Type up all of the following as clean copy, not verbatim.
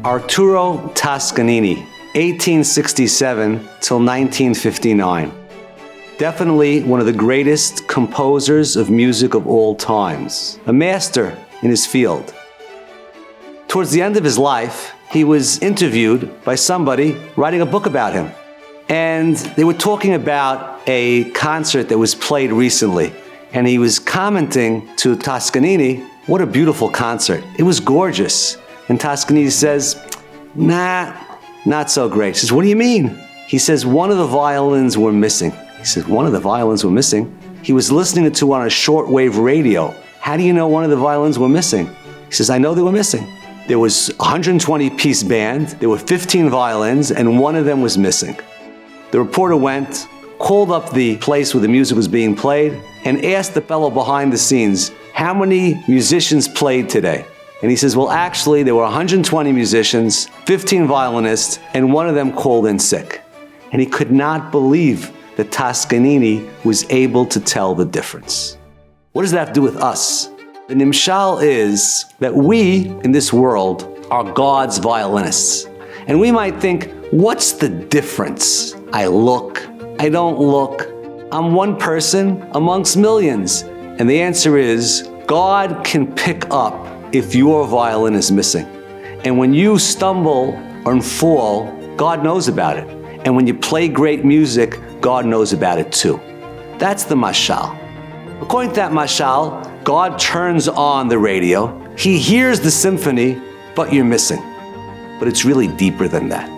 Arturo Toscanini, 1867 till 1959. Definitely one of the greatest composers of music of all times, a master in his field. Towards the end of his life, he was interviewed by somebody writing a book about him. And they were talking about a concert that was played recently. And he was commenting to Toscanini, what a beautiful concert. It was gorgeous. And Toscanini says, nah, not so great. He says, what do you mean? He says, one of the violins were missing. He says, one of the violins were missing? He was listening to on a shortwave radio. How do you know one of the violins were missing? He says, I know they were missing. There was a 120-piece band, there were 15 violins, and one of them was missing. The reporter went, called up the place where the music was being played, and asked the fellow behind the scenes, how many musicians played today? And he says, well, actually, there were 120 musicians, 15 violinists, and one of them called in sick. And he could not believe that Toscanini was able to tell the difference. What does that have to do with us? The nimshal is that we, in this world, are God's violinists. And we might think, what's the difference? I look, I don't look. I'm one person amongst millions. And the answer is, God can pick up if your violin is missing. And when you stumble and fall, God knows about it. And when you play great music, God knows about it too. That's the mashal. According to that mashal, God turns on the radio, He hears the symphony, but you're missing. But it's really deeper than that.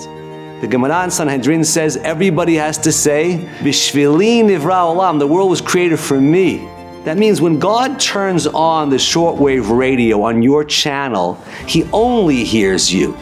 The Gemara in Sanhedrin says everybody has to say, Bishvili nivra olam, the world was created for me. That means when God turns on the shortwave radio on your channel, He only hears you.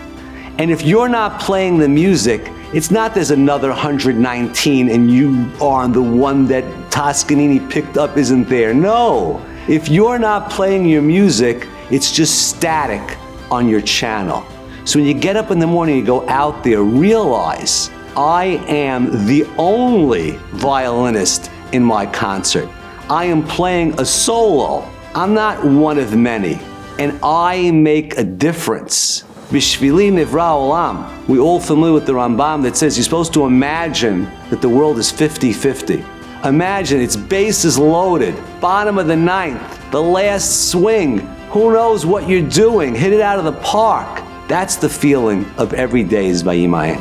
And if you're not playing the music, it's not there's another 119 and you are the one that Toscanini picked up isn't there. No. If you're not playing your music, it's just static on your channel. So when you get up in the morning, you go out there, realize I am the only violinist in my concert. I am playing a solo. I'm not one of many. And I make a difference. Bishvili nivra olam. We're all familiar with the Rambam that says you're supposed to imagine that the world is 50-50. Imagine its base is loaded, bottom of the ninth, the last swing. Who knows what you're doing? Hit it out of the park. That's the feeling of every day's Vayimaen.